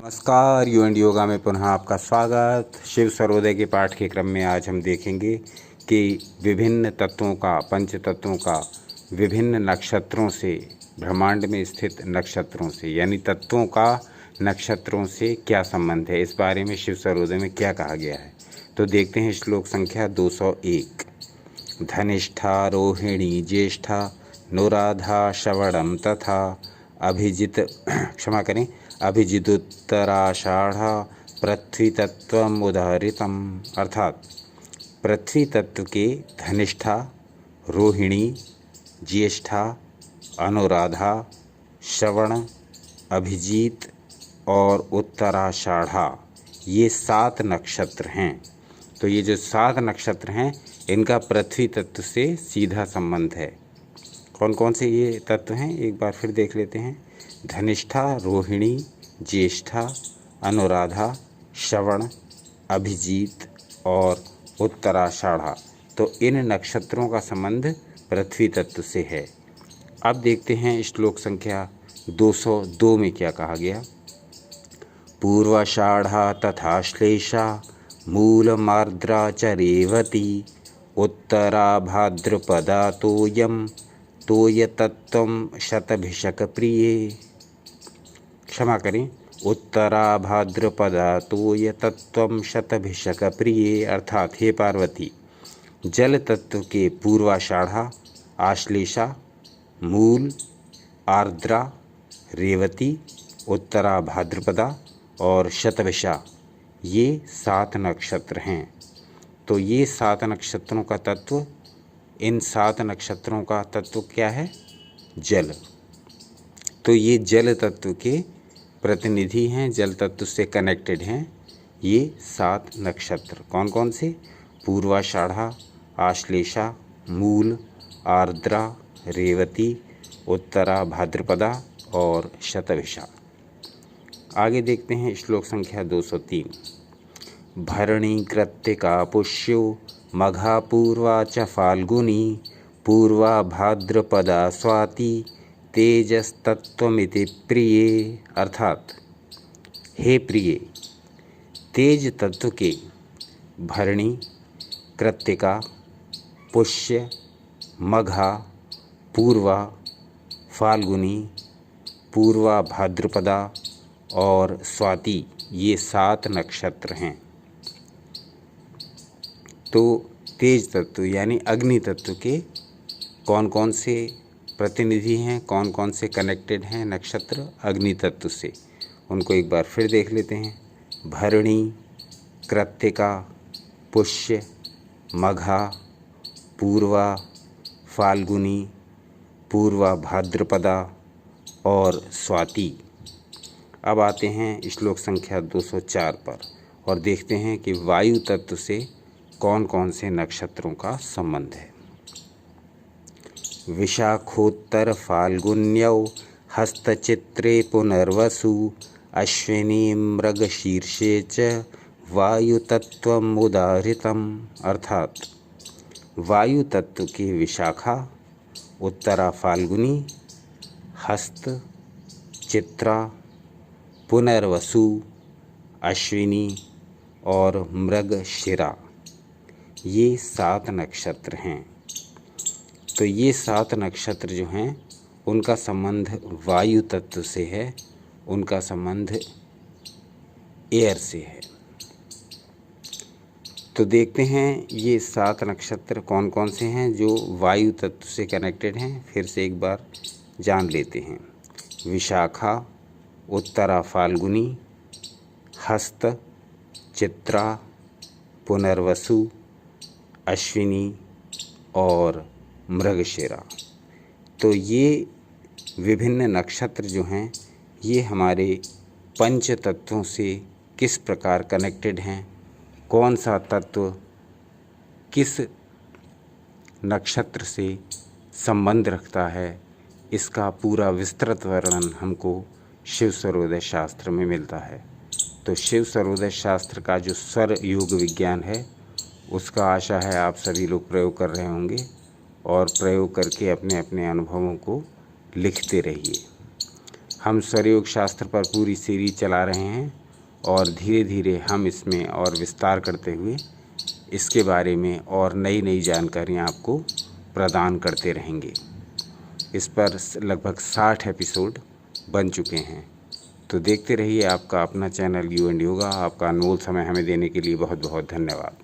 नमस्कार, you and yoga में पुनः आपका स्वागत। शिव सर्वोदय के पाठ के क्रम में आज हम देखेंगे कि विभिन्न तत्वों का, पंच तत्वों का विभिन्न नक्षत्रों से, ब्रह्मांड में स्थित नक्षत्रों से यानी तत्वों का नक्षत्रों से क्या संबंध है। इस बारे में शिव सर्वोदय में क्या कहा गया है, तो देखते हैं श्लोक संख्या 201। धनिष्ठा रोहिणी ज्येष्ठा अनुराधा श्रवणम तथा अभिजिदुत्तराषाढ़ा पृथ्वी तत्वम उदाहृतम। अर्थात पृथ्वी तत्व के धनिष्ठा, रोहिणी, ज्येष्ठा, अनुराधा, श्रवण, अभिजीत और उत्तराषाढ़ा, ये 7 नक्षत्र हैं। तो ये जो 7 नक्षत्र हैं इनका पृथ्वी तत्व से सीधा संबंध है। कौन कौन से ये तत्व हैं एक बार फिर देख लेते हैं। धनिष्ठा, रोहिणी, ज्येष्ठा, अनुराधा, श्रवण, अभिजीत और उत्तराषाढ़ा। तो इन नक्षत्रों का संबंध पृथ्वी तत्व से है। अब देखते हैं श्लोक संख्या 202 में क्या कहा गया। पूर्वाषाढ़ा तथा श्लेषा मूलमार्द्रा च रेवती उत्तरा भाद्रपदा तोयम तोयतत्वम शतभिषक प्रिये। क्षमा करें, उत्तरा भाद्रपदा तोयतत्वम शतभिषक प्रिये। अर्थात हे पार्वती, जल तत्व के पूर्वाषाढ़ा, आश्लेषा, मूल, आर्द्रा, रेवती, उत्तरा भाद्रपदा और शतभिषा, ये 7 नक्षत्र हैं। तो ये 7 नक्षत्रों का तत्व, इन 7 नक्षत्रों का तत्व क्या है? जल। तो ये जल तत्व के प्रतिनिधि हैं, जल तत्व से कनेक्टेड हैं ये 7 नक्षत्र। कौन कौन से? पूर्वाषाढ़ा, आश्लेषा, मूल, आर्द्रा, रेवती, उत्तरा भाद्रपदा और शतभिषा। आगे देखते हैं श्लोक संख्या 203। भरणी कृत्तिका पुष्यो मघा पूर्वा च फाल्गुनी पूर्वा भाद्रपदा स्वाति तेजस्तत्वमिति प्रिये। अर्थात हे प्रिय, तेज तत्व के भरणी, कृत्तिका, पुष्य, मघा, पूर्वा, फाल्गुनी, पूर्वा भाद्रपदा और स्वाति, ये 7 नक्षत्र हैं। तो तेज तत्व यानी अग्नि तत्व के कौन कौन से प्रतिनिधि हैं, कौन कौन से कनेक्टेड हैं नक्षत्र अग्नि तत्व से, उनको एक बार फिर देख लेते हैं। भरणी, कृत्तिका, पुष्य, मघा, पूर्वा, फाल्गुनी, पूर्वा भाद्रपदा और स्वाति। अब आते हैं श्लोक संख्या 204 पर और देखते हैं कि वायु तत्व से कौन कौन से नक्षत्रों का संबंध है। विशाखोत्तर फाल्गुन्यौ हस्तचित्रे पुनर्वसु अश्विनी मृगशीर्षे च वायुतत्वम उदाहृतम। अर्थात वायु तत्व के विशाखा, उत्तरा फाल्गुनी, हस्त, चित्रा, पुनर्वसु, अश्विनी और मृगशिरा, ये 7 नक्षत्र हैं। तो ये 7 नक्षत्र जो हैं उनका संबंध वायु तत्व से है, उनका संबंध एयर से है। तो देखते हैं ये 7 नक्षत्र कौन कौन से हैं जो वायु तत्व से कनेक्टेड हैं। फिर से एक बार जान लेते हैं। विशाखा, उत्तरा फाल्गुनी, हस्त, चित्रा, पुनर्वसु, अश्विनी और मृगशिरा। तो ये विभिन्न नक्षत्र जो हैं ये हमारे पंच तत्वों से किस प्रकार कनेक्टेड हैं, कौन सा तत्व किस नक्षत्र से संबंध रखता है, इसका पूरा विस्तृत वर्णन हमको शिव सर्वोदय शास्त्र में मिलता है। तो शिव सर्वोदय शास्त्र का जो स्वर योग विज्ञान है उसका आशा है आप सभी लोग प्रयोग कर रहे होंगे और प्रयोग करके अपने अपने अनुभवों को लिखते रहिए। हम स्वरयोग शास्त्र पर पूरी सीरीज चला रहे हैं और धीरे धीरे हम इसमें और विस्तार करते हुए इसके बारे में और नई नई जानकारियाँ आपको प्रदान करते रहेंगे। इस पर लगभग 60 एपिसोड बन चुके हैं। तो देखते रहिए आपका अपना चैनल यू एंड योगा। आपका अनमोल समय हमें देने के लिए बहुत बहुत धन्यवाद।